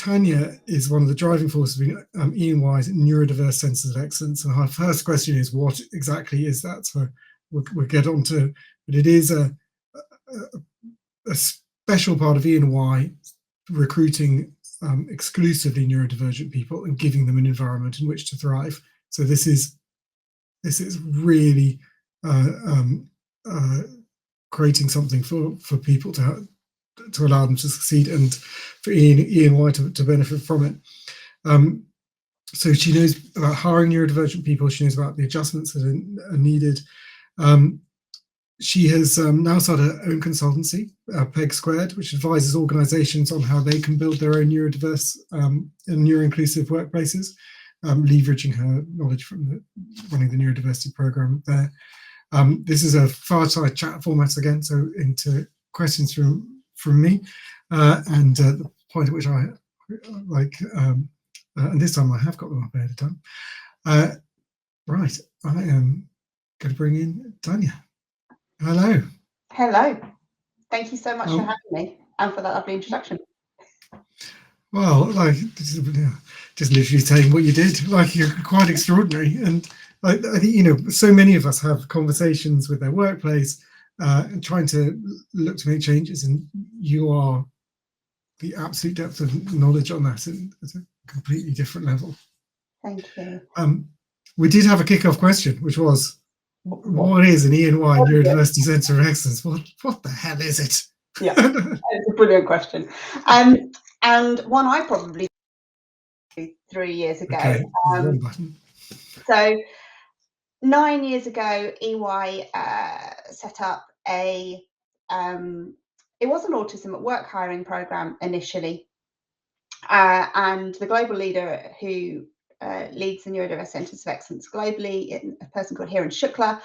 Tania is one of the driving forces of E&Y's Neurodiverse Centres of Excellence. And her first question is, what exactly is that? So we'll get on to, but it is a special part of E&Y recruiting exclusively neurodivergent people and giving them an environment in which to thrive. So this is really creating something for people to allow them to succeed and for E&Y to benefit from it. So she knows about hiring neurodivergent people. She knows about the adjustments that are needed. She has now started her own consultancy, PegSquared, which advises organisations on how they can build their own neurodiverse and neuro-inclusive workplaces, leveraging her knowledge from running the Neurodiversity programme there. This is a fireside chat format again, so into questions from me, and the point at which I like, and this time I have got them up ahead of time. Right, I am going to bring in Tania. Hello. Hello. Thank you so much for having me and for that lovely introduction. Well, like just literally saying what you did, like you're quite extraordinary, and I think so many of us have conversations with their workplace and trying to look to make changes, and you are the absolute depth of knowledge on that at a completely different level. Thank you. We did have a kick-off question, which was, what is an E&Y Neurodiversity Centre of Excellence? What the hell is it? Yeah, it's a brilliant question, and one I probably 3 years ago. Okay, wrong button. So 9 years ago, EY set up it was an autism at work hiring program initially, and the global leader who leads the Neurodiverse Centres of Excellence globally, a person called Henry Shelford,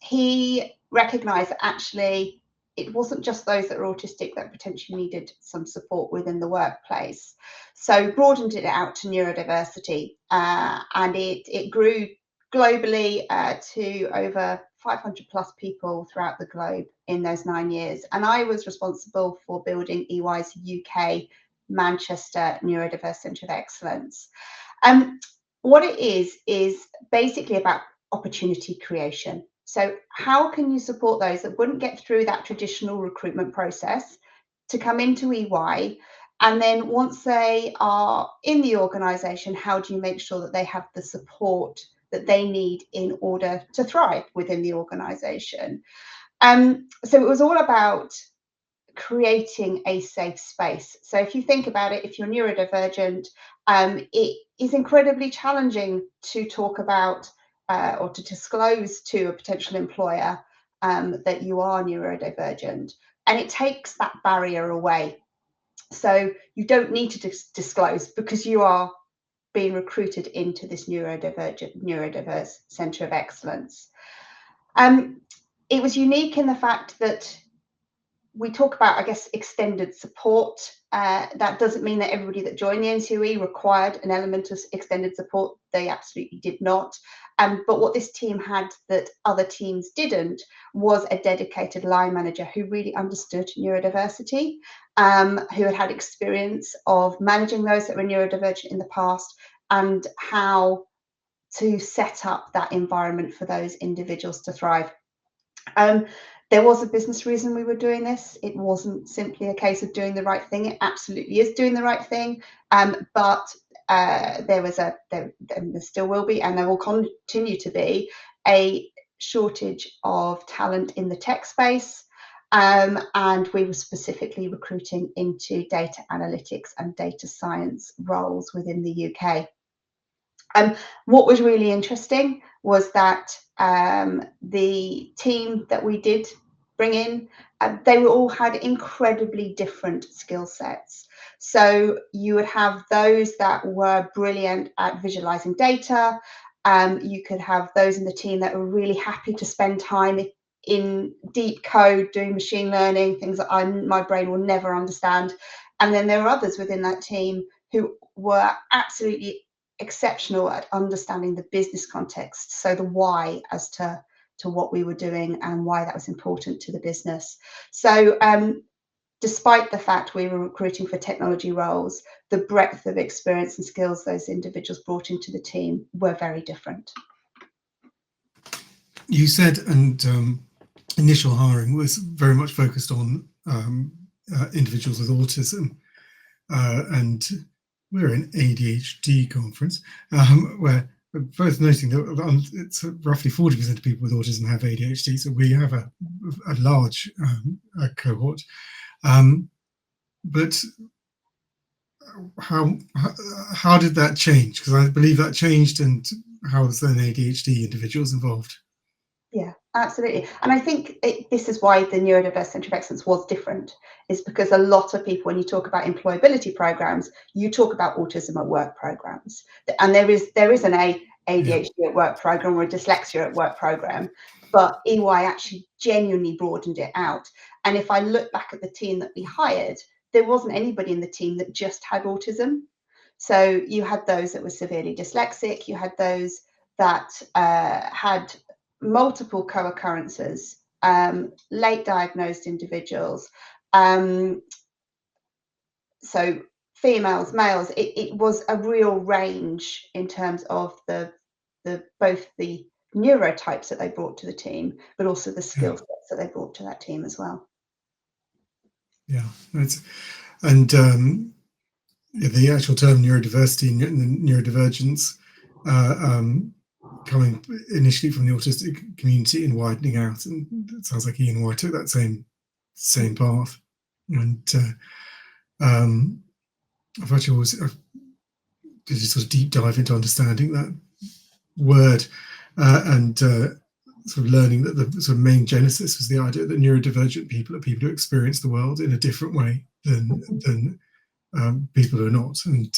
he recognised that actually it wasn't just those that were autistic that potentially needed some support within the workplace. So broadened it out to neurodiversity, and it grew globally to over 500 plus people throughout the globe in those 9 years. And I was responsible for building EY's UK Manchester Neurodiverse Centre of Excellence. What it is basically about opportunity creation. So how can you support those that wouldn't get through that traditional recruitment process to come into EY? And then once they are in the organisation, how do you make sure that they have the support that they need in order to thrive within the organisation? So it was all about creating a safe space. So if you think about it, if you're neurodivergent, it is incredibly challenging to talk about or to disclose to a potential employer that you are neurodivergent, and it takes that barrier away. So you don't need to disclose because you are being recruited into this Neurodiverse Centre of Excellence. It was unique in the fact that we talk about, I guess, extended support. That doesn't mean that everybody that joined the NCOE required an element of extended support. They absolutely did not. But what this team had that other teams didn't was a dedicated line manager who really understood neurodiversity, who had experience of managing those that were neurodivergent in the past and how to set up that environment for those individuals to thrive. There was a business reason we were doing this. It wasn't simply a case of doing the right thing. It absolutely is doing the right thing. But there still will be, and there will continue to be, a shortage of talent in the tech space. And we were specifically recruiting into data analytics and data science roles within the UK. What was really interesting was that the team that we did bring in, they all had incredibly different skill sets. So you would have those that were brilliant at visualizing data. You could have those in the team that were really happy to spend time in deep code, doing machine learning, things that my brain will never understand. And then there were others within that team who were absolutely exceptional at understanding the business context, so the why as to what we were doing and why that was important to the business. So despite the fact we were recruiting for technology roles, the breadth of experience and skills those individuals brought into the team were very different. You said, and initial hiring was very much focused on individuals with autism, and we're an ADHD conference where we're both noting that it's roughly 40% of people with autism have ADHD, so we have a large cohort. But how did that change? Because I believe that changed, and how was then ADHD individuals involved? Yeah, absolutely. And I think this is why the Neurodiverse Centre of Excellence was different, is because a lot of people, when you talk about employability programs, you talk about autism at work programs. And there is an ADHD at work program or a dyslexia at work program, but EY actually genuinely broadened it out. And if I look back at the team that we hired, there wasn't anybody in the team that just had autism. So you had those that were severely dyslexic, you had those that had multiple co-occurrences, late diagnosed individuals, so females, males. It was a real range in terms of both the neurotypes that they brought to the team, but also the skill sets that they brought to that team as well. Yeah, and the actual term neurodiversity and neurodivergence coming initially from the autistic community and widening out, and it sounds like E&Y took that same path. And I've actually always did a sort of deep dive into understanding that word and sort of learning that the sort of main genesis was the idea that neurodivergent people are people who experience the world in a different way than people who are not, and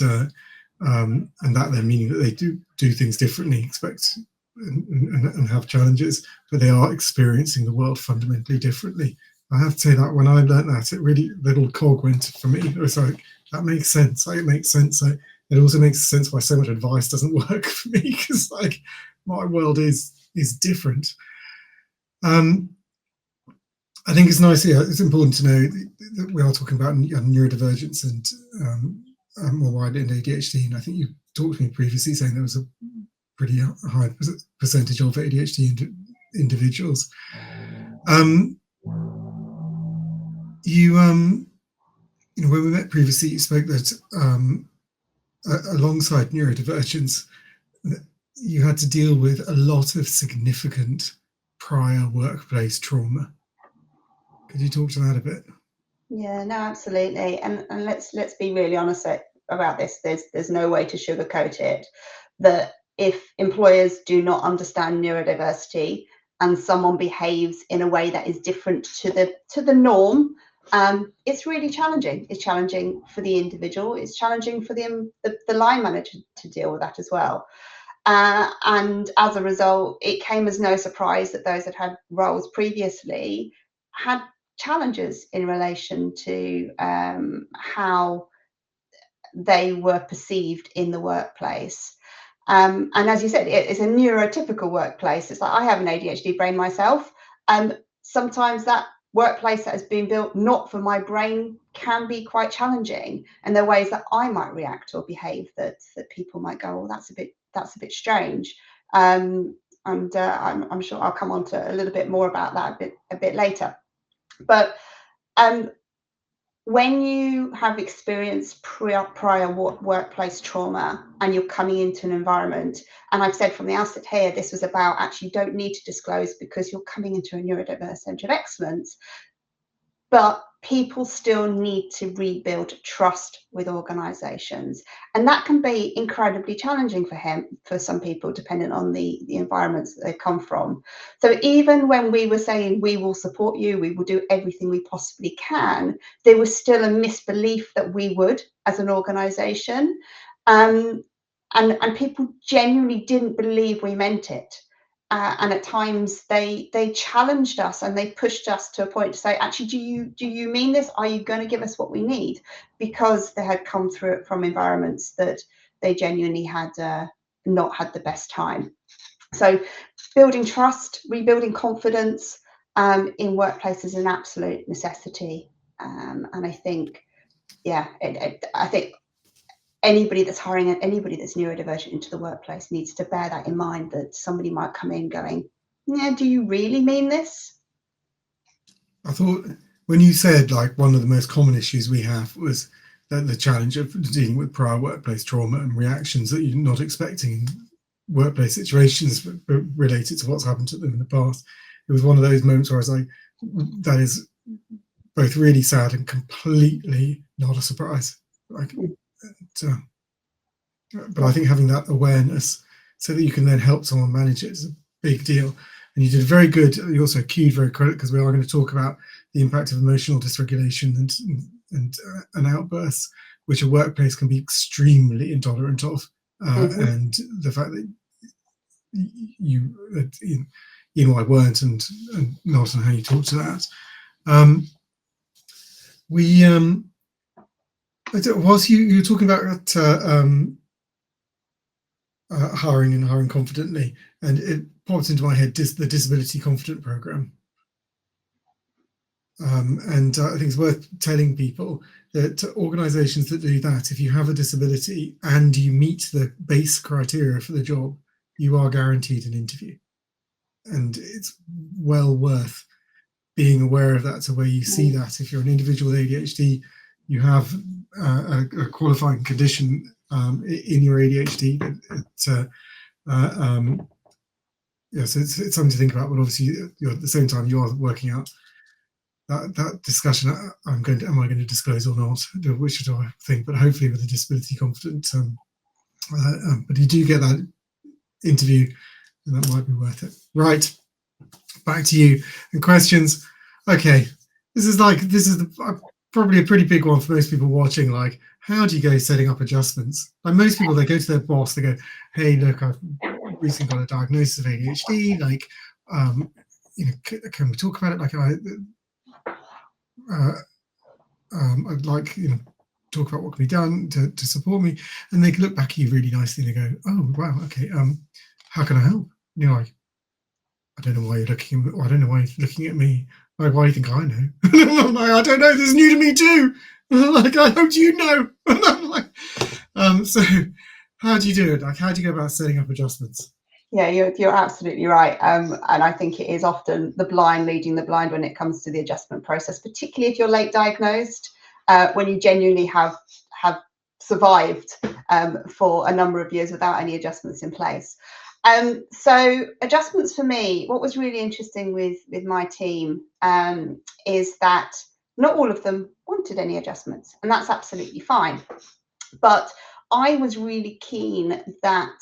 that then meaning that they do things differently, expect and have challenges, but they are experiencing the world fundamentally differently. I have to say that when I learned that, it really, little cog went for me. It was like, that makes sense. It makes sense. It also makes sense why so much advice doesn't work for me, because like my world is different. I think it's nice. Yeah, it's important to know that we are talking about neurodivergence and more widely in ADHD. And I think you talked to me previously saying there was a pretty high percentage of ADHD individuals. You know, when we met previously, you spoke that alongside neurodivergence, you had to deal with a lot of significant prior workplace trauma. Could you talk to that a bit? Yeah, no, absolutely. And let's be really honest about this. There's no way to sugarcoat it, that if employers do not understand neurodiversity and someone behaves in a way that is different to the norm, it's really challenging. It's challenging for the individual. It's challenging for the line manager to deal with that as well. And as a result, it came as no surprise that those that had roles previously had challenges in relation to how they were perceived in the workplace. And as you said, it's a neurotypical workplace. It's like, I have an ADHD brain myself. Sometimes that workplace that has been built not for my brain can be quite challenging, and there are ways that I might react or behave that people might go, well, that's a bit strange. And I'm sure I'll come on to a little bit more about that a bit later. But when you have experienced prior workplace trauma and you're coming into an environment, and I've said from the outset here, this was about actually you don't need to disclose because you're coming into a neurodiverse centre of excellence, but people still need to rebuild trust with organisations, and that can be incredibly challenging for some people, depending on the environments that they come from. So even when we were saying we will support you, we will do everything we possibly can, there was still a misbelief that we would as an organisation, and people genuinely didn't believe we meant it. And at times they challenged us and they pushed us to a point to say, actually, do you mean this? Are you going to give us what we need? Because they had come through it from environments that they genuinely had not had the best time. So building trust, rebuilding confidence in workplaces is an absolute necessity. And I think, yeah, I think anybody that's hiring anybody that's neurodivergent into the workplace needs to bear that in mind, that somebody might come in going, yeah, do you really mean this? I thought when you said like one of the most common issues we have was that the challenge of dealing with prior workplace trauma and reactions that you're not expecting in workplace situations related to what's happened to them in the past. It was one of those moments where I was like, that is both really sad and completely not a surprise. Like, but I think having that awareness so that you can then help someone manage it is a big deal. And you did very good. You also cued very credit, because we are going to talk about the impact of emotional dysregulation and outbursts, which a workplace can be extremely intolerant of. And the fact that you I weren't, and not, and how you talk to that. Whilst you were talking about hiring and hiring confidently, and it popped into my head the Disability Confident Program. And I think it's worth telling people that organisations that do that, if you have a disability and you meet the base criteria for the job, you are guaranteed an interview. And it's well worth being aware of that. So where you see that, if you're an individual with ADHD, you have a qualifying condition in your ADHD. So it's something to think about. But obviously, at the same time, you are working out that discussion. Am I going to disclose or not? Which do I think? But hopefully, with a disability confident. But you do get that interview, and that might be worth it. Right, back to you and questions. Okay, this is probably a pretty big one for most people watching. Like, how do you go setting up adjustments? Like most people, they go to their boss, they go, "Hey, look, I've recently got a diagnosis of ADHD. Like, can we talk about it? Like, I'd like, talk about what can be done to support me." And they can look back at you really nicely and they go, "Oh, wow, okay. How can I help?" And you're like, "I don't know why you're looking at me. I don't know why you're looking at me. Like, why do you think I know?" I'm like, "I don't know. This is new to me too." Like, "I hope you know." And I'm like, so how do you do it? Like, how do you go about setting up adjustments? Yeah, you're absolutely right. And I think it is often the blind leading the blind when it comes to the adjustment process, particularly if you're late diagnosed, when you genuinely have survived for a number of years without any adjustments in place. So adjustments for me, what was really interesting with my team is that not all of them wanted any adjustments, and that's absolutely fine. But I was really keen that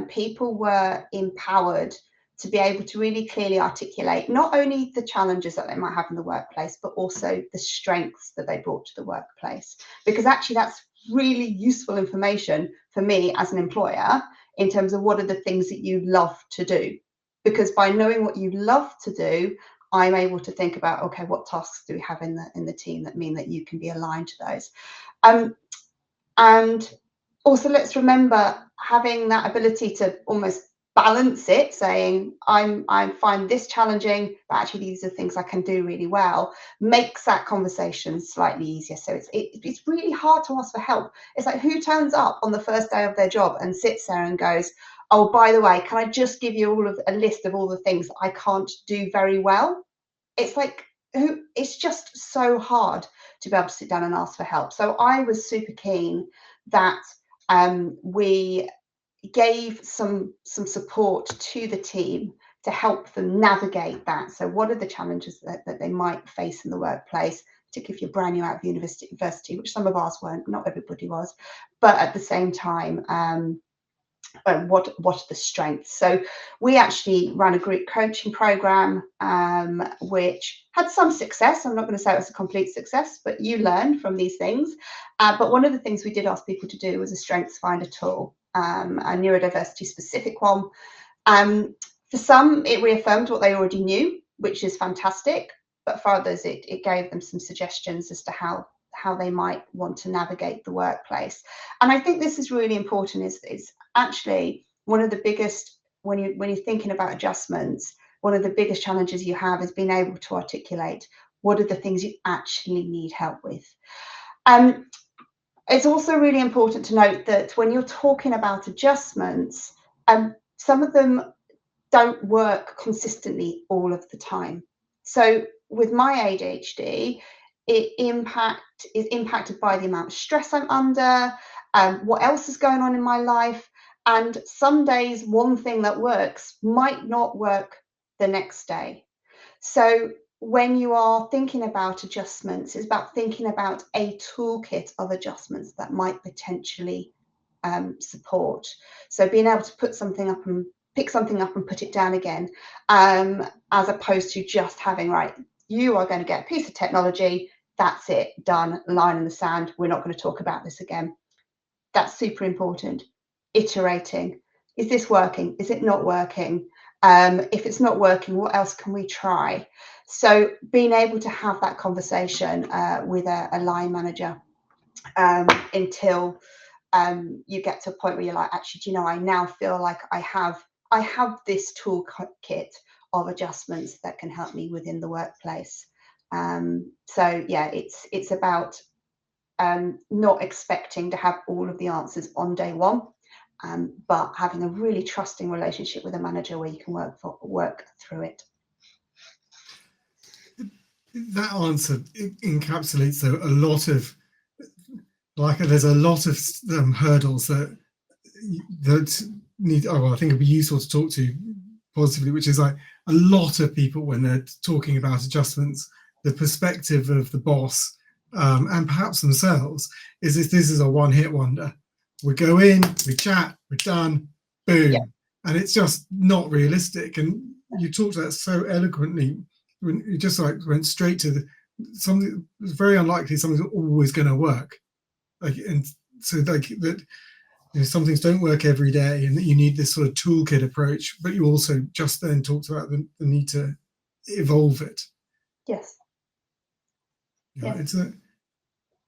people were empowered to be able to really clearly articulate not only the challenges that they might have in the workplace, but also the strengths that they brought to the workplace. Because actually that's really useful information for me as an employer in terms of what are the things that you love to do. Because by knowing what you love to do, I'm able to think about, okay, what tasks do we have in the team that mean that you can be aligned to those. And also, let's remember having that ability to almost balance it, saying I find this challenging, but actually these are things I can do really well, makes that conversation slightly easier. So it's really hard to ask for help. It's like, who turns up on the first day of their job and sits there and goes, "Oh, by the way, can I just give you a list of all the things I can't do very well?" It's like, it's just so hard to be able to sit down and ask for help. So I was super keen that we gave some support to the team to help them navigate that. So what are the challenges that they might face in the workplace, particularly if you're brand new out of university, which some of ours weren't, not everybody was, but at the same time, what are the strengths? So we actually ran a group coaching program, which had some success. I'm not going to say it was a complete success, but you learn from these things. But one of the things we did ask people to do was a strengths finder tool, a neurodiversity specific one. For some, it reaffirmed what they already knew, which is fantastic. But for others, it gave them some suggestions as to how they might want to navigate the workplace. And I think this is really important, is actually one of the biggest, when you're thinking about adjustments, one of the biggest challenges you have is being able to articulate What are the things you actually need help with? It's also really important to note that when you're talking about adjustments, some of them don't work consistently all of the time. So with my ADHD, it is impacted by the amount of stress I'm under, what else is going on in my life. And some days, one thing that works might not work the next day. So when you are thinking about adjustments, it's about thinking about a toolkit of adjustments that might potentially support. So being able to put something up and pick something up and put it down again, as opposed to just having, right, you are going to get a piece of technology, that's it, done, line in the sand, we're not going to talk about this again. That's super important. Iterating. Is this working? Is it not working? If it's not working, what else can we try? So being able to have that conversation with a line manager until you get to a point where you're like, actually, do you know, I now feel like I have this toolkit of adjustments that can help me within the workplace. So yeah, it's about not expecting to have all of the answers on day one, but having a really trusting relationship with a manager where you can work through it. That answer encapsulates a lot of, like, there's a lot of hurdles that need, I think it'd be useful to talk to positively, which is like a lot of people when they're talking about adjustments, the perspective of the boss and perhaps themselves is this is a one-hit wonder. We go in, we chat, we're done, boom. Yeah. And it's just not realistic. And you talked about so eloquently when you just like went straight to something. It's very unlikely something's always going to work. Like, and so like that, you know, some things don't work every day, and that you need this sort of toolkit approach. But you also just then talked about the need to evolve it. Yes. Yeah, it's a.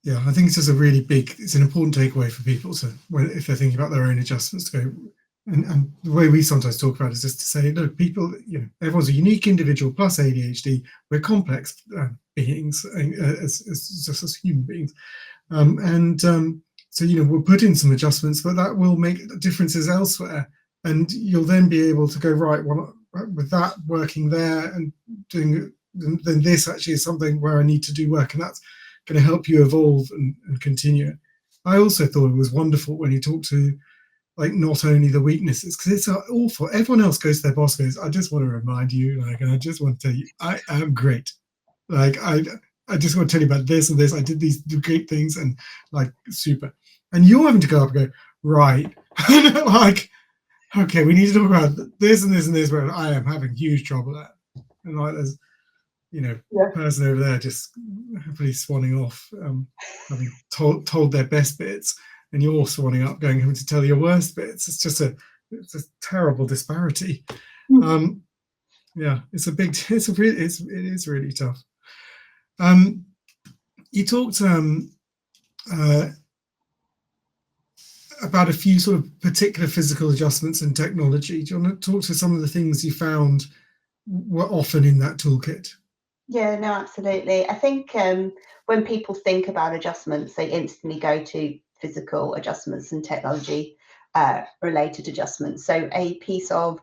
Yeah, I think it's just a really big. It's an important takeaway for people to, if they're thinking about their own adjustments, to go. And the way we sometimes talk about it is just to say, look, people, you know, everyone's a unique individual plus ADHD. We're complex beings, just as human beings, so, you know, we'll put in some adjustments, but that will make differences elsewhere. And you'll then be able to go, right, well, with that working there and doing, then this actually is something where I need to do work, and that's going to help you evolve and continue. I also thought it was wonderful when you talk to, like, not only the weaknesses, because it's awful. Everyone else goes to their boss, goes, I just want to remind you, like, and I just want to tell you, I am great. Like, I just want to tell you about this and this. I did these great things and like super. And you're having to go up and go, right, like, okay, we need to talk about this and this and this, where I am having huge trouble at. And like, there's, you know, person over there just happily swanning off, having told their best bits, and you're swanning up, having to tell your worst bits. It's just a terrible disparity. Yeah, it is really tough. You talked about a few sort of particular physical adjustments and technology. Do you want to talk to some of the things you found were often in that toolkit? Yeah, no, absolutely. I think when people think about adjustments, they instantly go to physical adjustments and technology related adjustments. So a piece of,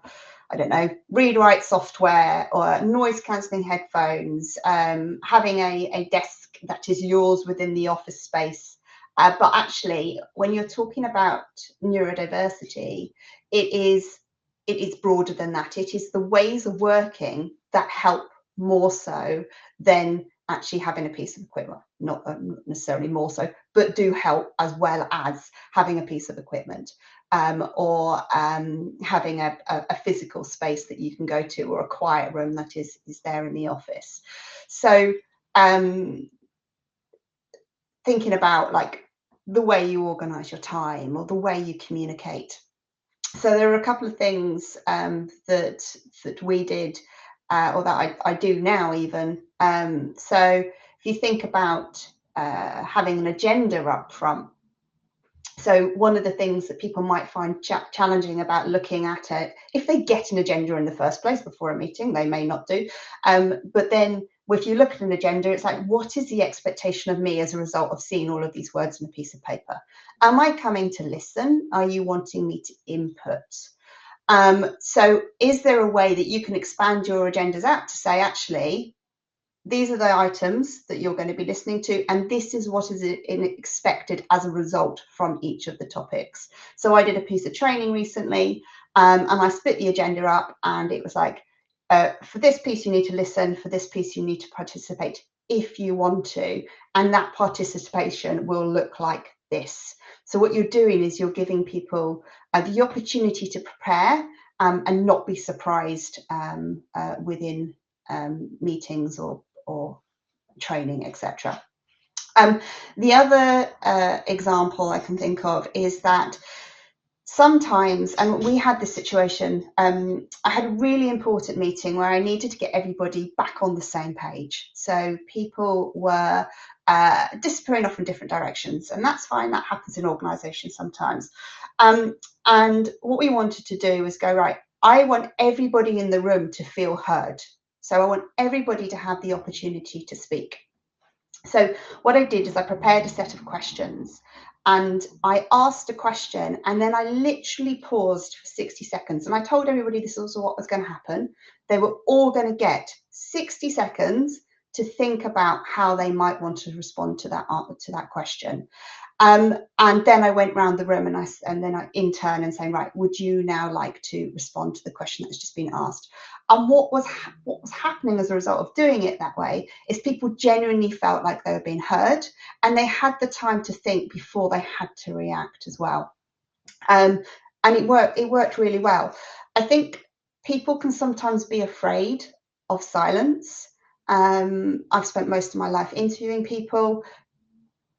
I don't know, read-write software or noise cancelling headphones, having a desk that is yours within the office space. But actually, when you're talking about neurodiversity, it is broader than that. It is the ways of working that help more so than actually having a piece of equipment, not necessarily more so, but do help as well as having a piece of equipment, or having a physical space that you can go to, or a quiet room that is there in the office. So thinking about like the way you organize your time or the way you communicate. So there are a couple of things that we did, or that I do now even. So if you think about having an agenda up front. So one of the things that people might find challenging about looking at it, if they get an agenda in the first place before a meeting, they may not do, but then if you look at an agenda, it's like, what is the expectation of me as a result of seeing all of these words on a piece of paper? Am I coming to listen? Are you wanting me to input? So is there a way that you can expand your agendas out to say, actually, these are the items that you're going to be listening to, and this is what is expected as a result from each of the topics. So I did a piece of training recently, and I split the agenda up, and it was like, for this piece you need to listen, for this piece you need to participate if you want to, and that participation will look like this. So what you're doing is you're giving people the opportunity to prepare and not be surprised within meetings or training, etc. The other example I can think of is that sometimes, and we had this situation, I had a really important meeting where I needed to get everybody back on the same page. So people were disappearing off in different directions, and that's fine, that happens in organisations sometimes. And what we wanted to do was go, right, I want everybody in the room to feel heard. So I want everybody to have the opportunity to speak. So what I did is I prepared a set of questions, and I asked a question, and then I literally paused for 60 seconds, and I told everybody this was what was going to happen. They were all going to get 60 seconds to think about how they might want to respond to that question. And then I went round the room and I in turn and saying, right, would you now like to respond to the question that's just been asked? And what was happening as a result of doing it that way is people genuinely felt like they were being heard, and they had the time to think before they had to react as well. And it worked really well. I think people can sometimes be afraid of silence. I've spent most of my life interviewing people.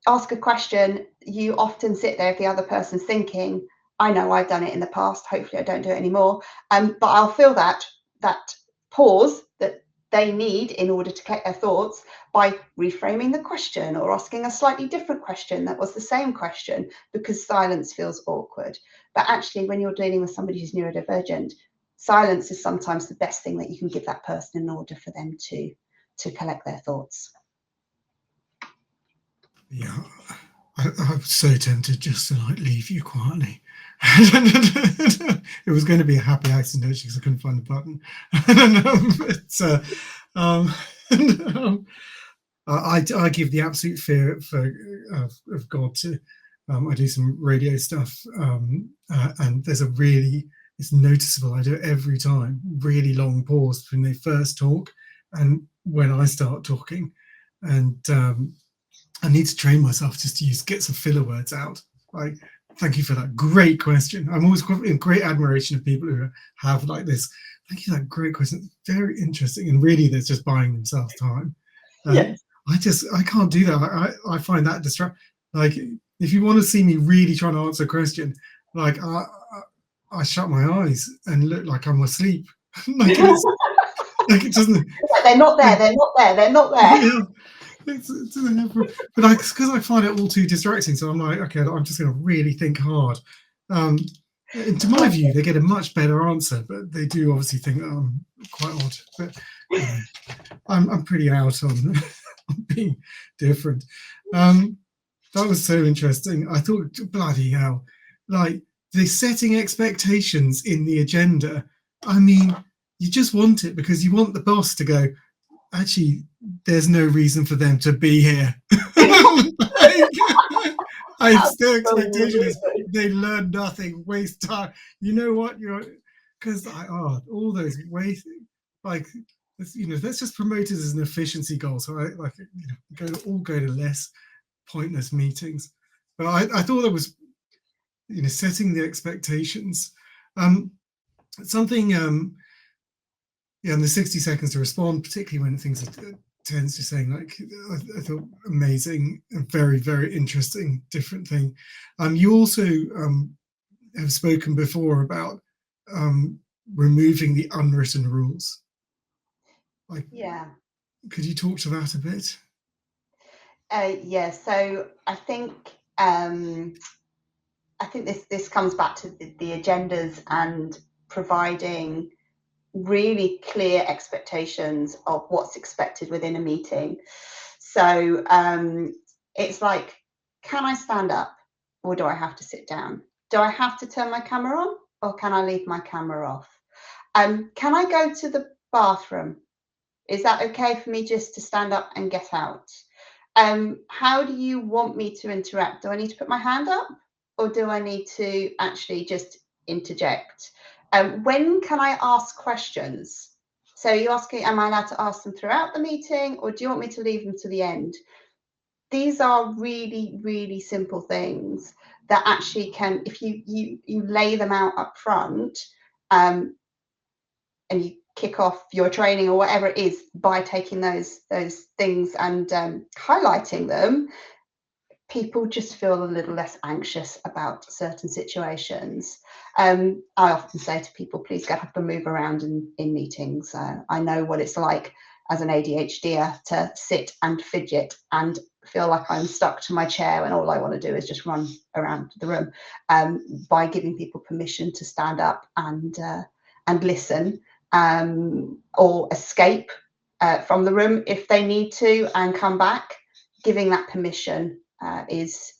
Ask a question, you often sit there if the other person's thinking, I know I've done it in the past, hopefully I don't do it anymore, but I'll feel that pause that they need in order to collect their thoughts by reframing the question or asking a slightly different question that was the same question, because silence feels awkward. But actually, when you're dealing with somebody who's neurodivergent, silence is sometimes the best thing that you can give that person in order for them to collect their thoughts. Yeah, I was so tempted just to like leave you quietly. It was going to be a happy accident actually because I couldn't find the button. I give the absolute fear of God to. I do some radio stuff, and there's it's noticeable. I do it every time. Really long pause between they first talk and when I start talking, and I need to train myself just to get some filler words out. Like, thank you for that great question. I'm always in great admiration of people who have like this. Thank you for that great question. Very interesting. And really, they're just buying themselves time. Yes. I can't do that. I find that distracting. Like, if you want to see me really trying to answer a question, like I shut my eyes and look like I'm asleep. Like it doesn't. They're not there. They're not there. They're not there. Yeah. But because I find it all too distracting, so I'm like, okay, I'm just going to really think hard. To my view, they get a much better answer, but they do obviously think I'm quite odd. But I'm pretty out on being different. That was so interesting. I thought, bloody hell, like the setting expectations in the agenda. I mean, you just want it because you want the boss to go, actually, there's no reason for them to be here. The expectation is they learn nothing, waste time. You know what? Because all those waste, like, let's just promote it as an efficiency goal. So go to less pointless meetings. But I thought that was, setting the expectations. Something. And the 60 seconds to respond, particularly when things are tense, you're saying, like, I thought amazing, and very, very interesting, different thing. You also have spoken before about removing the unwritten rules. Like, yeah. Could you talk to that a bit? Yeah. So I think this comes back to the agendas and providing really clear expectations of what's expected within a meeting. So it's like, can I stand up or do I have to sit down? Do I have to turn my camera on or can I leave my camera off? Can I go to the bathroom? Is that okay for me just to stand up and get out? How do you want me to interact? Do I need to put my hand up or do I need to actually just interject? When can I ask questions? So you're asking, am I allowed to ask them throughout the meeting or do you want me to leave them to the end? These are really, really simple things that actually can, if you lay them out up front, and you kick off your training or whatever it is by taking those things and highlighting them, people just feel a little less anxious about certain situations. I often say to people, please get up and move around in meetings. I know what it's like as an ADHDer to sit and fidget and feel like I'm stuck to my chair when all I want to do is just run around the room. By giving people permission to stand up and listen, or escape from the room if they need to and come back, giving that permission is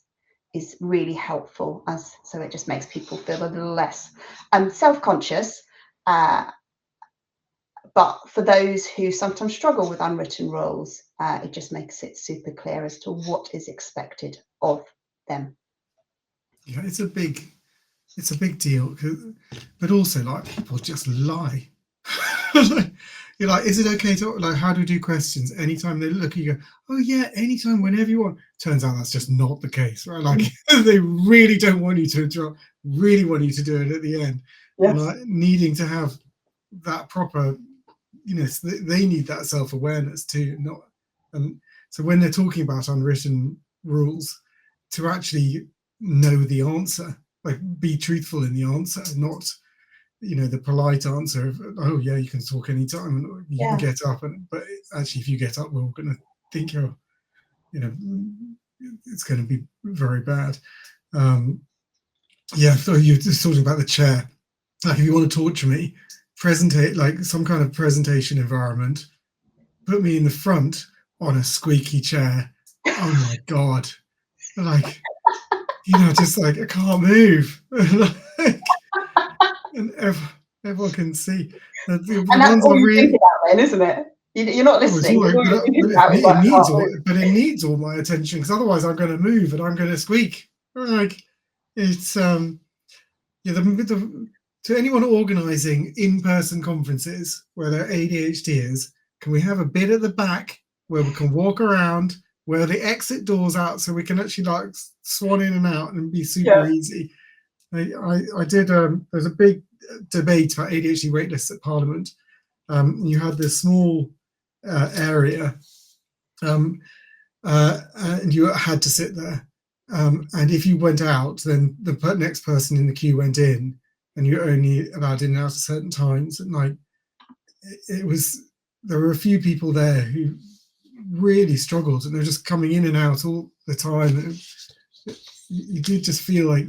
really helpful, so it just makes people feel a little less self-conscious. But for those who sometimes struggle with unwritten rules, it just makes it super clear as to what is expected of them. Yeah, it's a big deal, but also like people just lie. You're like, is it okay to, like, how do we do questions? Anytime they look at you, go, oh yeah, anytime, whenever you want. Turns out that's just not the case, right? Like they really don't want you to interrupt, really want you to do it at the end. Yes. And like needing to have that proper, you know, they need that self-awareness too. And so when they're talking about unwritten rules, to actually know the answer, like be truthful in the answer, not, you know, the polite answer of, oh yeah, you can talk anytime and you can get up, but actually if you get up, we're all going to think you're, you know, it's going to be very bad. Yeah, so you're just talking about the chair. Like if you want to torture me, presentate like some kind of presentation environment, put me in the front on a squeaky chair. Oh my God. Like, you know, just like I can't move. Like, and everyone can see. The And that's ones all I you really, think about then, isn't it? You're not listening. But it needs all my attention, because otherwise I'm going to move and I'm going to squeak. Like it's yeah. To anyone organising in-person conferences where there are ADHDers, can we have a bit at the back where we can walk around, where the exit doors out, so we can actually like swan in and out and be super easy. I did. There's a big debate about ADHD waitlists at Parliament. You had this small area, and you had to sit there. And if you went out, then the next person in the queue went in, and you're only allowed in and out at certain times. And like, there were a few people there who really struggled, and they're just coming in and out all the time. You did just feel like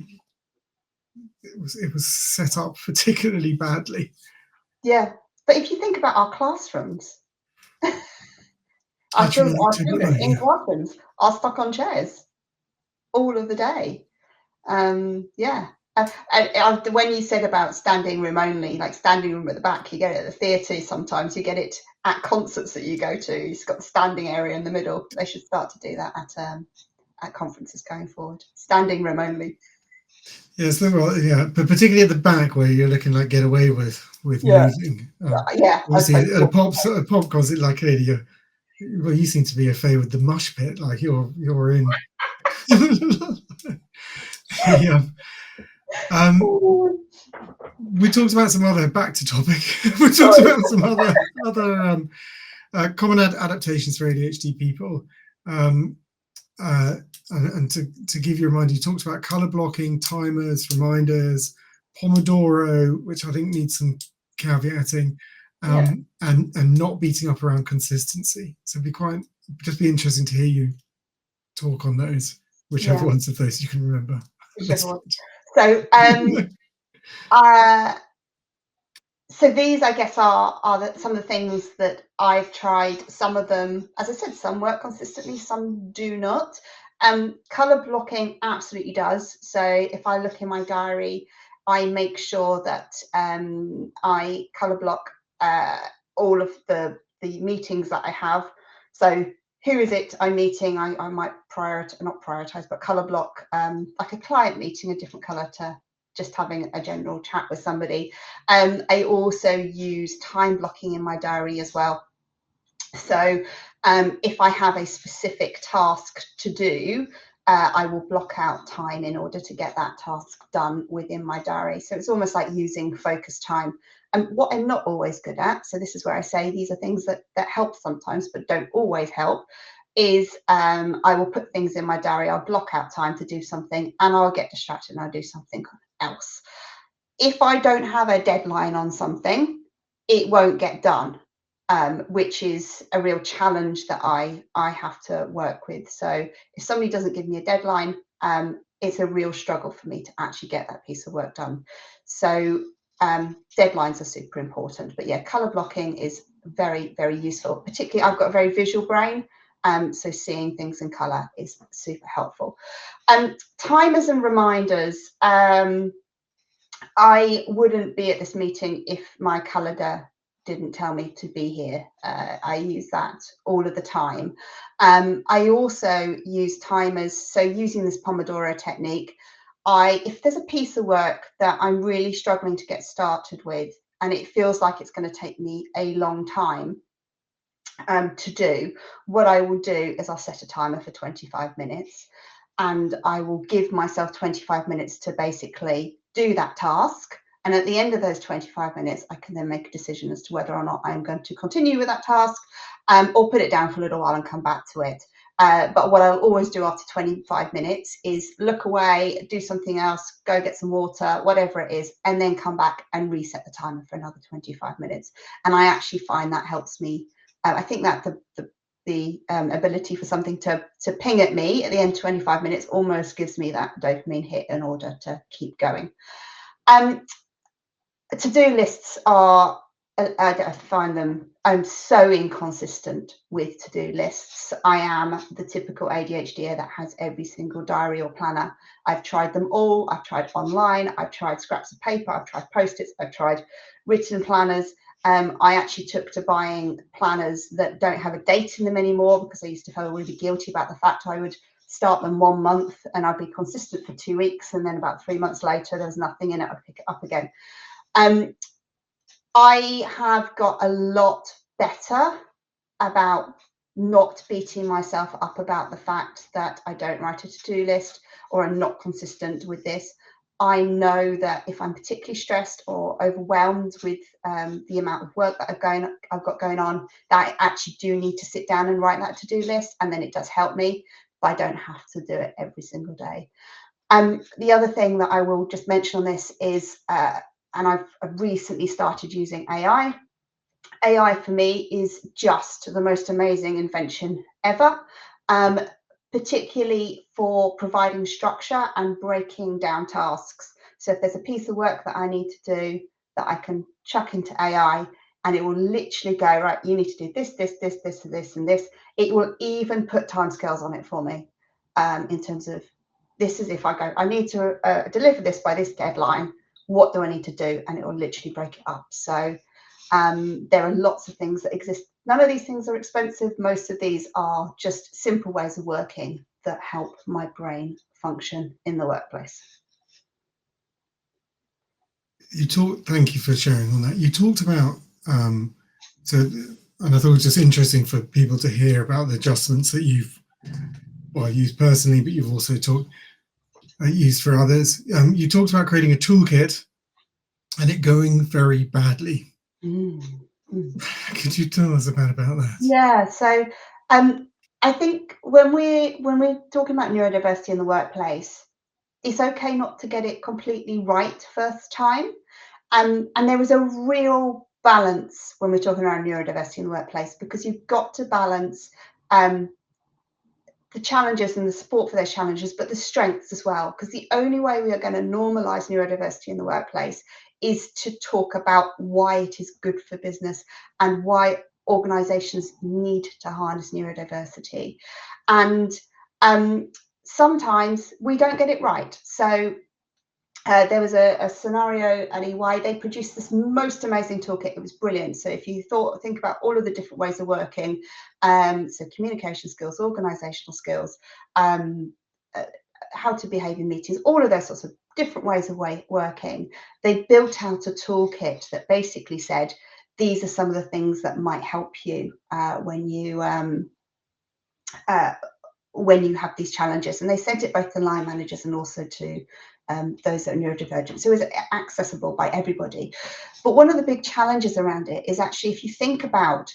it was set up particularly badly. Yeah, but if you think about our classrooms, our children in classrooms are stuck on chairs all of the day. Yeah. When you said about standing room only, like standing room at the back, you get it at the theatre sometimes, you get it at concerts that you go to, it's got the standing area in the middle. They should start to do that at conferences going forward. Standing room only. Yes, well, yeah, but particularly at the back where you're looking like get away with moving. Obviously, at a pop concert like Lydia, well, you seem to be afraid with the mosh pit, like you're in. Yeah. We talked about some other, back to topic. We talked about some other common adaptations for ADHD people. And to give you a reminder, you talked about color blocking, timers, reminders, Pomodoro, which I think needs some caveating, and not beating up around consistency. So it'd just be interesting to hear you talk on those, whichever ones of those you can remember. So So these, I guess, are some of the things that I've tried. Some of them, as I said, some work consistently, some do not. Colour blocking absolutely does. So if I look in my diary, I make sure that I colour block all of the meetings that I have. So who is it I'm meeting? I might not prioritize, but colour block like a client meeting, a different colour to just having a general chat with somebody. I also use time blocking in my diary as well. So if I have a specific task to do, I will block out time in order to get that task done within my diary. So it's almost like using focus time. And what I'm not always good at, so this is where I say these are things that help sometimes but don't always help, is I will put things in my diary, I'll block out time to do something, and I'll get distracted and I'll do something else. If I don't have a deadline on something, it won't get done, which is a real challenge that I have to work with. So if somebody doesn't give me a deadline, it's a real struggle for me to actually get that piece of work done. So deadlines are super important. But yeah, colour blocking is very, very useful. Particularly, I've got a very visual brain, so seeing things in colour is super helpful. Timers and reminders. I wouldn't be at this meeting if my calendar didn't tell me to be here. I use that all of the time. I also use timers. So using this Pomodoro technique, if there's a piece of work that I'm really struggling to get started with, and it feels like it's going to take me a long time to do, what I will do is I'll set a timer for 25 minutes and I will give myself 25 minutes to basically do that task. And at the end of those 25 minutes, I can then make a decision as to whether or not I'm going to continue with that task or put it down for a little while and come back to it. But what I'll always do after 25 minutes is look away, do something else, go get some water, whatever it is, and then come back and reset the timer for another 25 minutes. And I actually find that helps me. I think that the ability for something to ping at me at the end of 25 minutes almost gives me that dopamine hit in order to keep going. To-do lists are, I find them, I'm so inconsistent with to-do lists. I am the typical ADHDer that has every single diary or planner. I've tried them all. I've tried online. I've tried scraps of paper. I've tried Post-its. I've tried written planners. I actually took to buying planners that don't have a date in them anymore because I used to feel really guilty about the fact I would start them 1 month and I'd be consistent for 2 weeks, and then about 3 months later there was nothing in it. I'd pick it up again. I have got a lot better about not beating myself up about the fact that I don't write a to-do list or I'm not consistent with this. I know that if I'm particularly stressed or overwhelmed with the amount of work that I've got going on, that I actually do need to sit down and write that to-do list, and then it does help me, but I don't have to do it every single day. The other thing that I will just mention on this is, and I've recently started using AI. AI for me is just the most amazing invention ever, particularly for providing structure and breaking down tasks. So if there's a piece of work that I need to do that I can chuck into AI, and it will literally go, right, you need to do this, this, this, this, this, and this. It will even put timescales on it for me in terms of, this is if I go, I need to deliver this by this deadline. What do I need to do? And it will literally break it up. So there are lots of things that exist. None of these things are expensive. Most of these are just simple ways of working that help my brain function in the workplace. Thank you for sharing on that. You talked about, and I thought it was just interesting for people to hear about the adjustments that you've, used personally, but you've also used for others. You talked about creating a toolkit and it going very badly. Could you tell us about that? Yeah, so I think when we're talking about neurodiversity in the workplace, it's okay not to get it completely right first time. And there is a real balance when we're talking around neurodiversity in the workplace, because you've got to balance the challenges and the support for those challenges, but the strengths as well. Because the only way we are going to normalize neurodiversity in the workplace is to talk about why it is good for business and why organizations need to harness neurodiversity. And sometimes we don't get it right. So there was a scenario at EY. They produced this most amazing toolkit. It was brilliant. So if you think about all of the different ways of working, so communication skills, organizational skills, how to behave in meetings, all of those sorts of different ways of working, they built out a toolkit that basically said, these are some of the things that might help you when you have these challenges. And they sent it both to line managers and also to those that are neurodivergent. So it was accessible by everybody. But one of the big challenges around it is actually, if you think about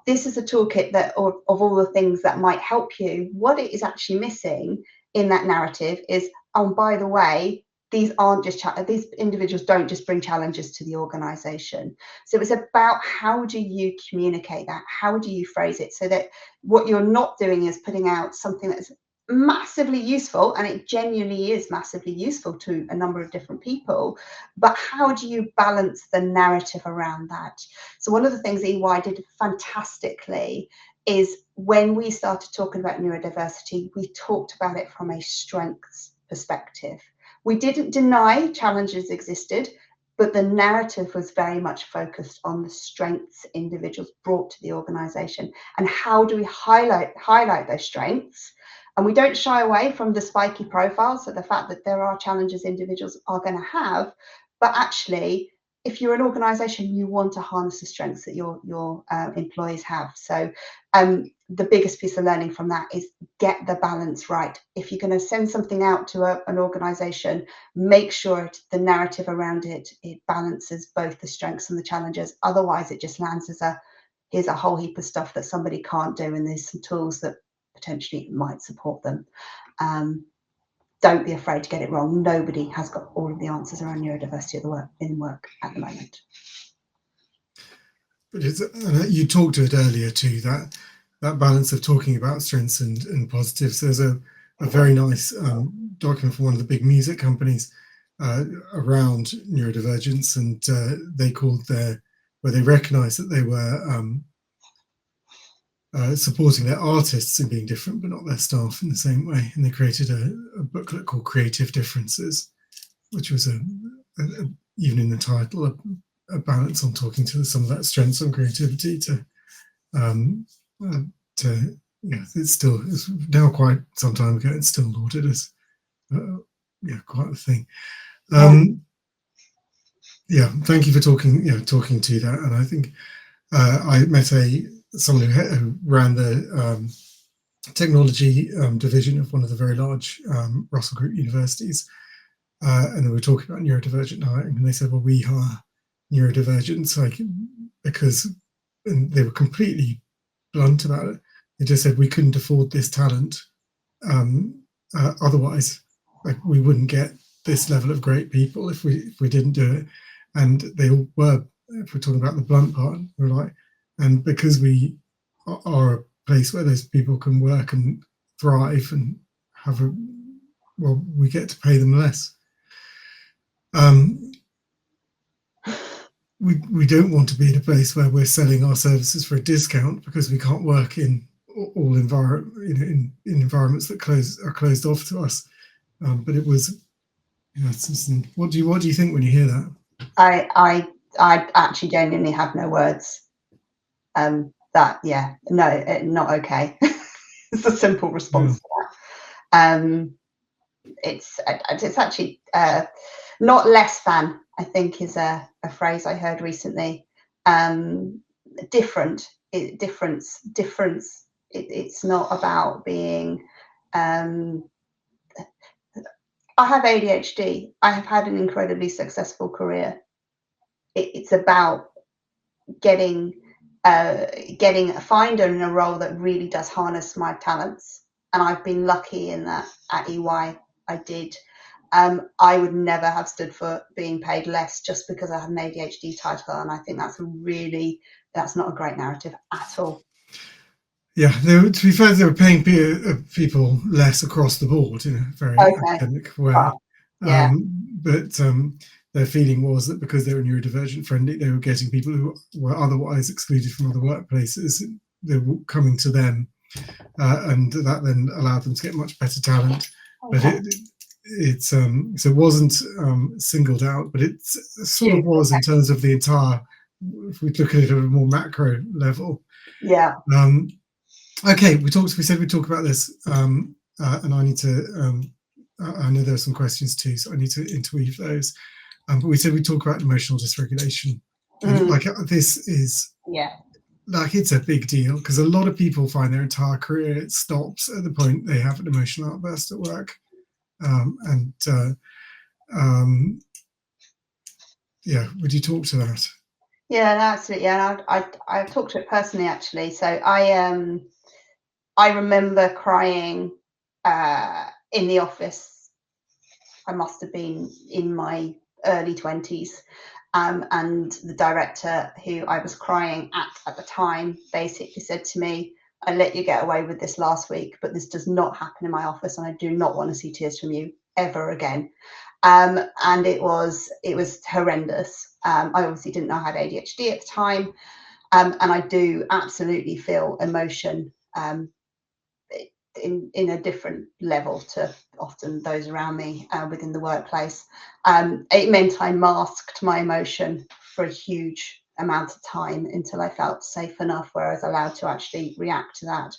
this is a toolkit that of all the things that might help you, what it is actually missing in that narrative is, oh, by the way, these aren't just these individuals don't just bring challenges to the organization. So it's about, how do you communicate that? How do you phrase it so that what you're not doing is putting out something that's massively useful, and it genuinely is massively useful to a number of different people, but how do you balance the narrative around that? So one of the things EY did fantastically is, when we started talking about neurodiversity, we talked about it from a strengths perspective. We didn't deny challenges existed, but the narrative was very much focused on the strengths individuals brought to the organisation, and how do we highlight those strengths. And we don't shy away from the spiky profile, so the fact that there are challenges individuals are going to have, but actually, if you're an organisation, you want to harness the strengths that your employees have. So the biggest piece of learning from that is, get the balance right. If you're going to send something out to an organisation, make sure the narrative around it balances both the strengths and the challenges. Otherwise, it just lands as here's a whole heap of stuff that somebody can't do, and there's some tools that potentially might support them. Don't be afraid to get it wrong. Nobody has got all of the answers around neurodiversity in work at the moment. But you talked to it earlier too, that balance of talking about strengths and positives. There's a very nice document from one of the big music companies around neurodivergence, and they called where they recognised that they were supporting their artists in being different, but not their staff in the same way. And they created a booklet called Creative Differences, which was even in the title, a balance on talking to some of that strengths on creativity it's now quite some time ago, it's still lauded as quite a thing. Thank you for talking to that. And I think I met someone who ran the technology division of one of the very large Russell Group universities, and they were talking about neurodivergent hiring, and they said, well, we hire neurodivergents because, and they were completely blunt about it. They just said we couldn't afford this talent, otherwise we wouldn't get this level of great people if we didn't do it. And they all were, if we're talking about the blunt part, we're like, and because we are a place where those people can work and thrive and have we get to pay them less. We don't want to be in a place where we're selling our services for a discount because we can't work in all in environments that are closed off to us. But it was, what do you think when you hear that? I actually genuinely have no words. Not okay. It's a simple response to that. It's actually not less than, I think, is a phrase I heard recently. Difference. It's not about being. I have ADHD. I have had an incredibly successful career. It's about finding a role that really does harness my talents, and I've been lucky in that at EY. I did. I would never have stood for being paid less just because I had an ADHD title, and I think that's not a great narrative at all. Yeah, to be fair, they were paying people less across the board in a very academic way. Yeah. But their feeling was that because they were neurodivergent friendly, they were getting people who were otherwise excluded from other workplaces. They were coming to them, and that then allowed them to get much better talent. But so it wasn't singled out, but it sort of was in terms of the entire. If we look at it at a more macro level. Yeah. Okay, we said we'd talk about this, and I need to. I know there are some questions too, so I need to interweave those. But we said we'd talk about emotional dysregulation, and like this is like it's a big deal because a lot of people find their entire career stops at the point they have an emotional outburst at work, yeah. Would you talk to that? Yeah, absolutely. And I talked to it personally, actually. So I remember crying in the office. I must have been in my early 20s. And the director who I was crying at the time basically said to me, "I let you get away with this last week, but this does not happen in my office, and I do not want to see tears from you ever again." And it was horrendous. I obviously didn't know I had ADHD at the time, and I do absolutely feel emotion in a different level to often those around me within the workplace. It meant I masked my emotion for a huge amount of time until I felt safe enough where I was allowed to actually react to that.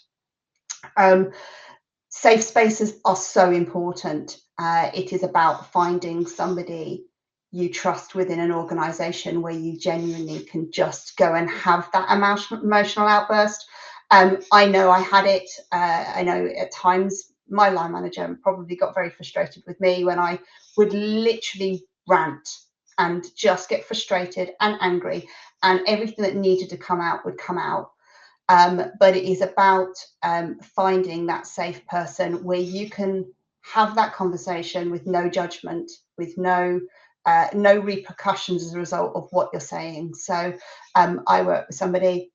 Safe spaces are so important. It is about finding somebody you trust within an organization where you genuinely can just go and have that emotional outburst. I know I had it. I know at times my line manager probably got very frustrated with me when I would literally rant and just get frustrated and angry, and everything that needed to come out would come out. But it is about finding that safe person where you can have that conversation with no judgment, with no repercussions as a result of what you're saying. So I work with somebody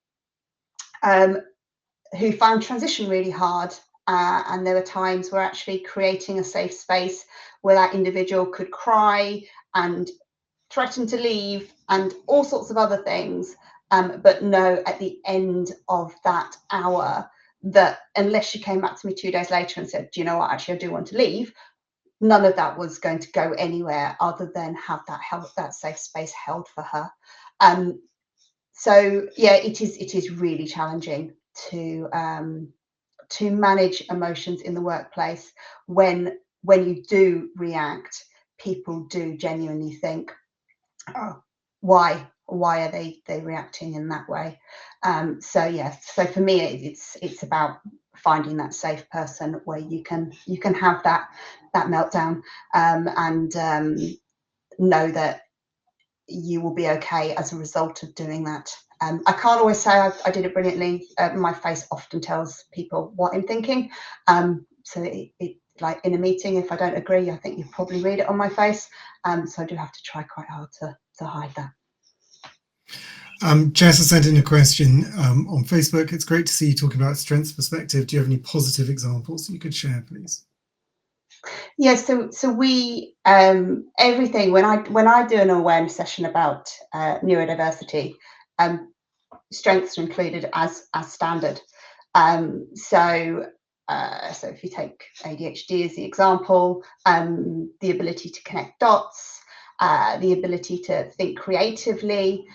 who found transition really hard. And there were times where actually creating a safe space where that individual could cry and threaten to leave and all sorts of other things, but know at the end of that hour that unless she came back to me 2 days later and said, "Do you know what, actually I do want to leave," none of that was going to go anywhere other than have that safe space held for her. So yeah, it is really challenging to manage emotions in the workplace when you do react. People do genuinely think, "Oh, why are they reacting in that way?" So yes, so for me it's about finding that safe person where you can have that meltdown, and know that you will be okay as a result of doing that. I can't always say I did it brilliantly. My face often tells people what I'm thinking. So it like in a meeting, if I don't agree, I think you probably read it on my face. So I do have to try quite hard to hide that. Jess has sent in a question on Facebook. It's great to see you talking about strengths perspective. Do you have any positive examples you could share, please? Yes, so we everything when I do an awareness session about neurodiversity, strengths are included as standard. So if you take ADHD as the example, the ability to connect dots, the ability to think creatively,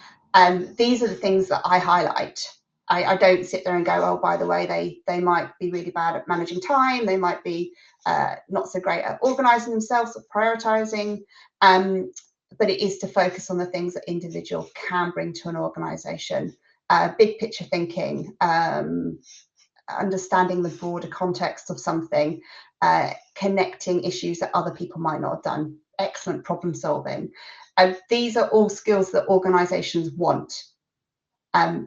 these are the things that I highlight. I don't sit there and go, "Oh, by the way, they might be really bad at managing time. They might be not so great at organising themselves or prioritising." But it is to focus on the things that individual can bring to an organisation. Big picture thinking, understanding the broader context of something, connecting issues that other people might not have done, excellent problem solving. These are all skills that organisations want.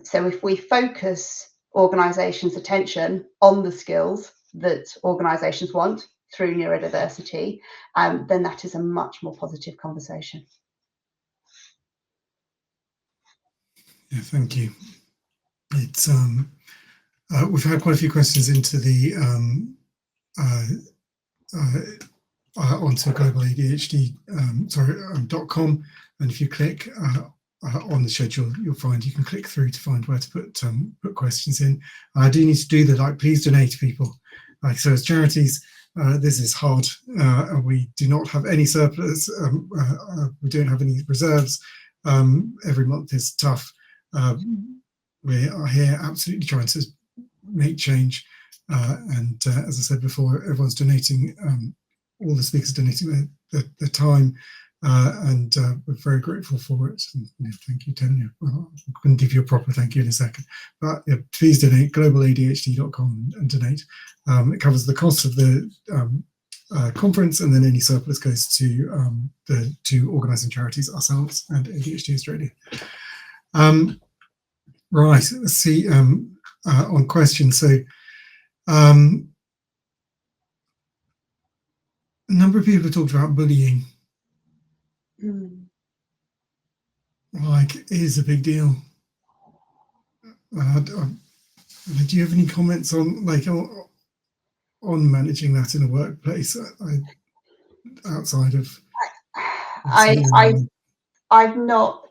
So if we focus organisations' attention on the skills that organisations want through neurodiversity, then that is a much more positive conversation. Yeah, thank you. It's we've had quite a few questions into the onto global ADHD .com, and if you click on the schedule, you'll find you can click through to find where to put questions in. I do need to do the please donate, people. So as charities, this is hard. We do not have any surplus. We don't have any reserves. Every month is tough. We are here absolutely trying to make change. And as I said before, everyone's donating. All the speakers are donating their time, and we're very grateful for it. And, thank you, Tania. Well, I'm going to give you a proper thank you in a second. But please donate, globaladhd.com, and donate. It covers the cost of the conference, and then any surplus goes to the two organising charities, ourselves and ADHD Australia. Right, let's see on questions. So a number of people have talked about bullying. Like, it is a big deal. Do you have any comments on on managing that in a workplace outside of? I've not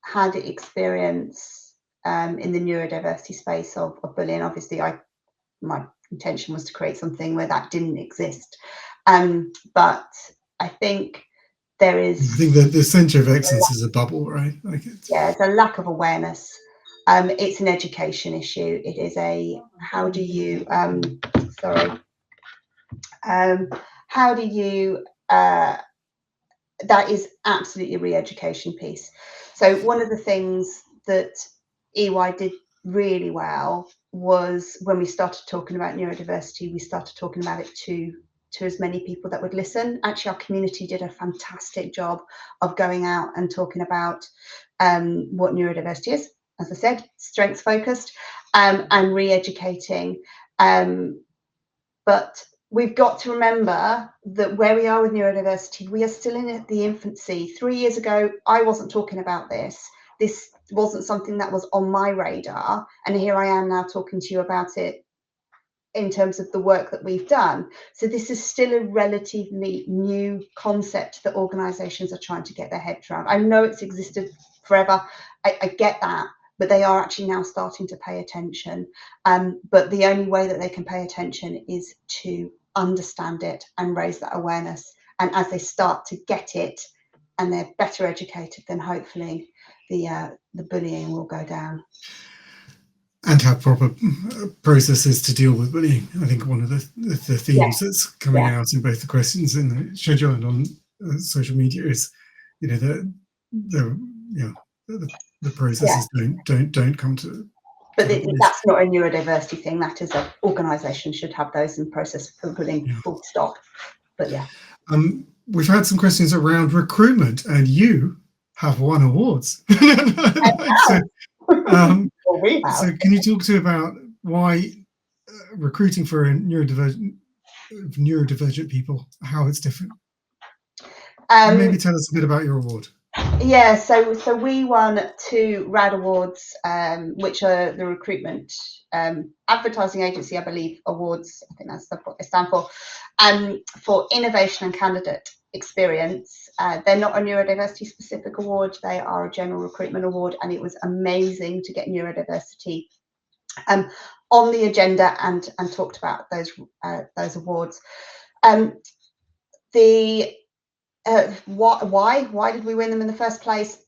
had experience in the neurodiversity space of bullying. Obviously, my intention was to create something where that didn't exist. But I think there is. I think that the centre of excellence is a bubble, right? Yeah, it's a lack of awareness. It's an education issue. It is a how do you that is absolutely a re-education piece. So one of the things that EY did really well was when we started talking about neurodiversity, we started talking about it to as many people that would listen. Actually, our community did a fantastic job of going out and talking about what neurodiversity is, as I said, strengths focused, and re-educating. But we've got to remember that where we are with neurodiversity, we are still in the infancy. 3 years ago, I wasn't talking about this. This wasn't something that was on my radar. And here I am now talking to you about it in terms of the work that we've done. So this is still a relatively new concept that organisations are trying to get their heads around. I know it's existed forever. I get that. But they are actually now starting to pay attention. But the only way that they can pay attention is to understand it and raise that awareness. And as they start to get it and they're better educated, then hopefully the bullying will go down. And have proper processes to deal with bullying. I think one of the themes that's coming out in both the questions in the schedule and on social media is, the processes don't come to. But that's not a neurodiversity thing. That is an organisation should have those in process for bullying, full stop. But we've had some questions around recruitment, and you have won awards. So can you talk to about why recruiting for a neurodivergent people, how it's different? And maybe tell us a bit about your award. Yeah, so we won 2 RAD awards, which are the Recruitment Advertising Agency, I believe, awards. I think that's what they stand for innovation and candidate experience. They're not a neurodiversity specific award, they are a general recruitment award, and it was amazing to get neurodiversity on the agenda and talked about those awards. Why did we win them in the first place?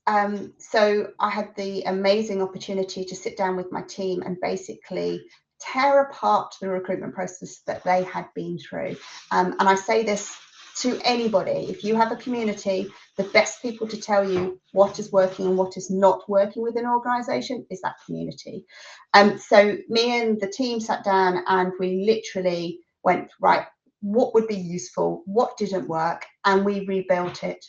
So I had the amazing opportunity to sit down with my team and basically tear apart the recruitment process that they had been through. And I say this to anybody: if you have a community, the best people to tell you what is working and what is not working within an organisation is that community. So me and the team sat down and we literally went, right, what would be useful, what didn't work, and we rebuilt it.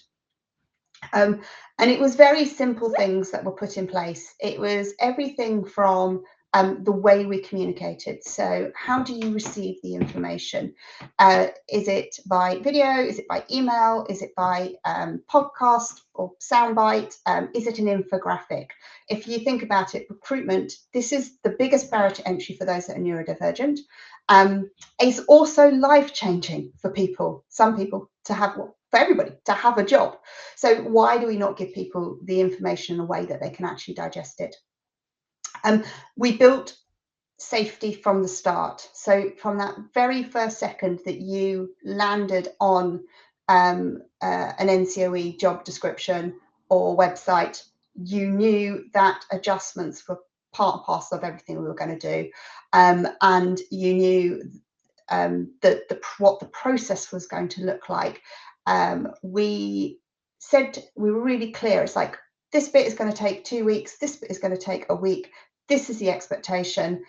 And it was very simple things that were put in place. It was everything from the way we communicated. So how do you receive the information? Is it by video? Is it by email? Is it by podcast or soundbite? Is it an infographic? If you think about it, recruitment, this is the biggest barrier to entry for those that are neurodivergent. It's also life-changing for people, some people, to have, for everybody, to have a job. So why do we not give people the information in a way that they can actually digest it? We built safety from the start. So from that very first second that you landed on an NCOE job description or website, you knew that adjustments were part and parcel of everything we were going to do, and you knew that what the process was going to look like. We were really clear. It's like, this bit is going to take 2 weeks, this bit is going to take a week, this is the expectation,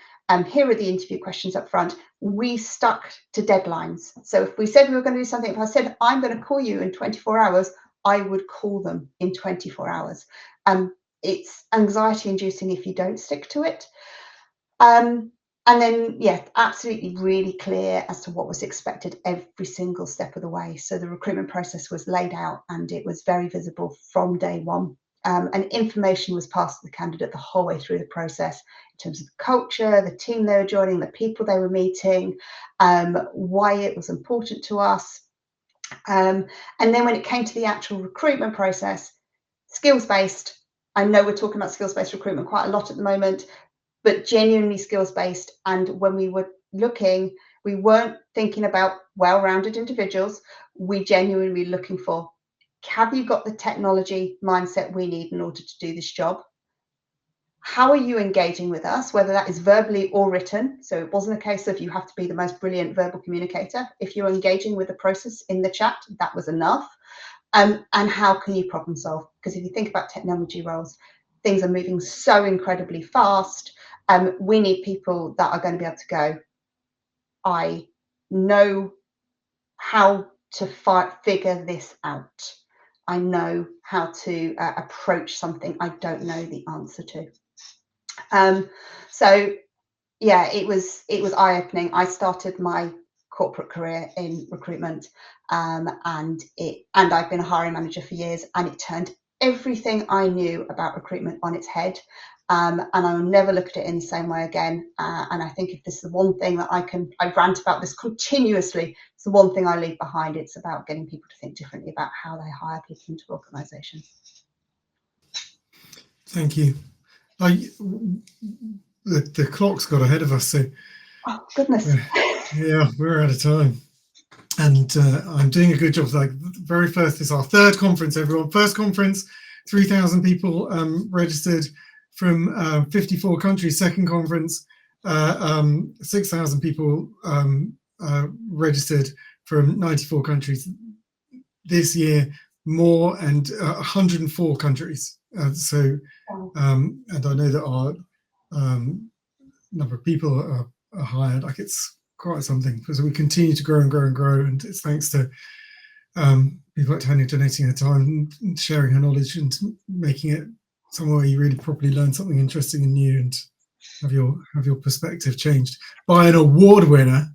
here are the interview questions up front. We stuck to deadlines. So if we said we were going to do something, if I said I'm going to call you in 24 hours, I would call them in 24 hours. It's anxiety inducing if you don't stick to it. And then, yeah, absolutely really clear as to what was expected every single step of the way. So the recruitment process was laid out and it was very visible from day one. And information was passed to the candidate the whole way through the process in terms of the culture, the team they were joining, the people they were meeting, why it was important to us. And then when it came to the actual recruitment process, skills-based. I know we're talking about skills-based recruitment quite a lot at the moment, but genuinely skills-based. And when we were looking, we weren't thinking about well-rounded individuals. We genuinely were looking for, have you got the technology mindset we need in order to do this job? How are you engaging with us, whether that is verbally or written? So it wasn't a case of you have to be the most brilliant verbal communicator. If you're engaging with the process in the chat, that was enough. And how can you problem solve? Because if you think about technology roles, things are moving so incredibly fast. We need people that are going to be able to go, I know how to figure this out. I know how to approach something I don't know the answer to. So yeah, it was eye-opening. I started my corporate career in recruitment, and I've been a hiring manager for years, and it turned everything I knew about recruitment on its head. And I will never look at it in the same way again. And I think if this is the one thing that I rant about this continuously, it's the one thing I leave behind. It's about getting people to think differently about how they hire people into organisations. Thank you. The clock's got ahead of us, so oh goodness, yeah, we're out of time. And I'm doing a good job. Like, the very first is our third conference, everyone. First conference, 3,000 people registered from 54 countries. Second conference, 6,000 people registered from 94 countries. This year, more, and 104 countries. And I know that our number of people are hired. Like, it's quite something, because we continue to grow and grow and grow, and it's thanks to people like Tania donating her time and sharing her knowledge and making it somewhere where you really properly learn something interesting and new and have your perspective changed by an award winner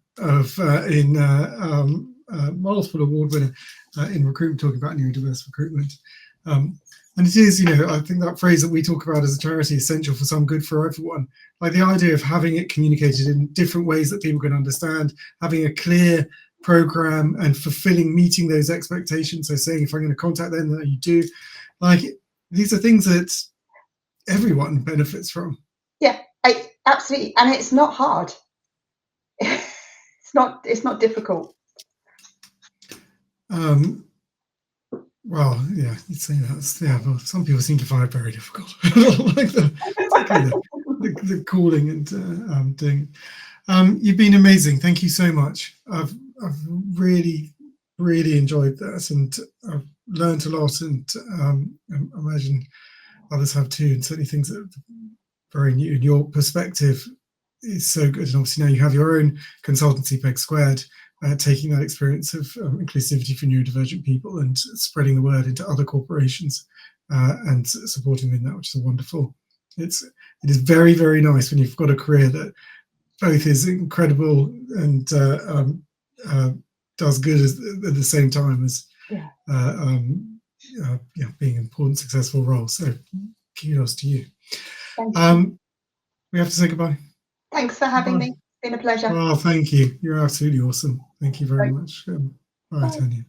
multiple award winner in recruitment, talking about neurodiverse recruitment. And it is, I think that phrase that we talk about as a charity, essential for some, good for everyone. Like, the idea of having it communicated in different ways that people can understand, having a clear program and meeting those expectations. So saying, if I'm going to contact them, then you do. Like, these are things that everyone benefits from. Yeah, absolutely. And it's not hard. It's not difficult. Well, yeah, you'd say that. Yeah, well, some people seem to find it very difficult, like the calling and doing. You've been amazing. Thank you so much. I've really, really enjoyed this, and I've learned a lot, and I imagine others have too. And certainly things that are very new. And your perspective is so good. And obviously now you have your own consultancy, PegSquared. Taking that experience of inclusivity for neurodivergent people and spreading the word into other corporations and supporting them in that, which is a wonderful It is very, very nice when you've got a career that both is incredible and does good at the same time as being an important, successful role. So kudos to you. We have to say goodbye. Thanks for having me. It's been a pleasure. Oh, thank you. You're absolutely awesome. Thank you very much. Bye, Tania.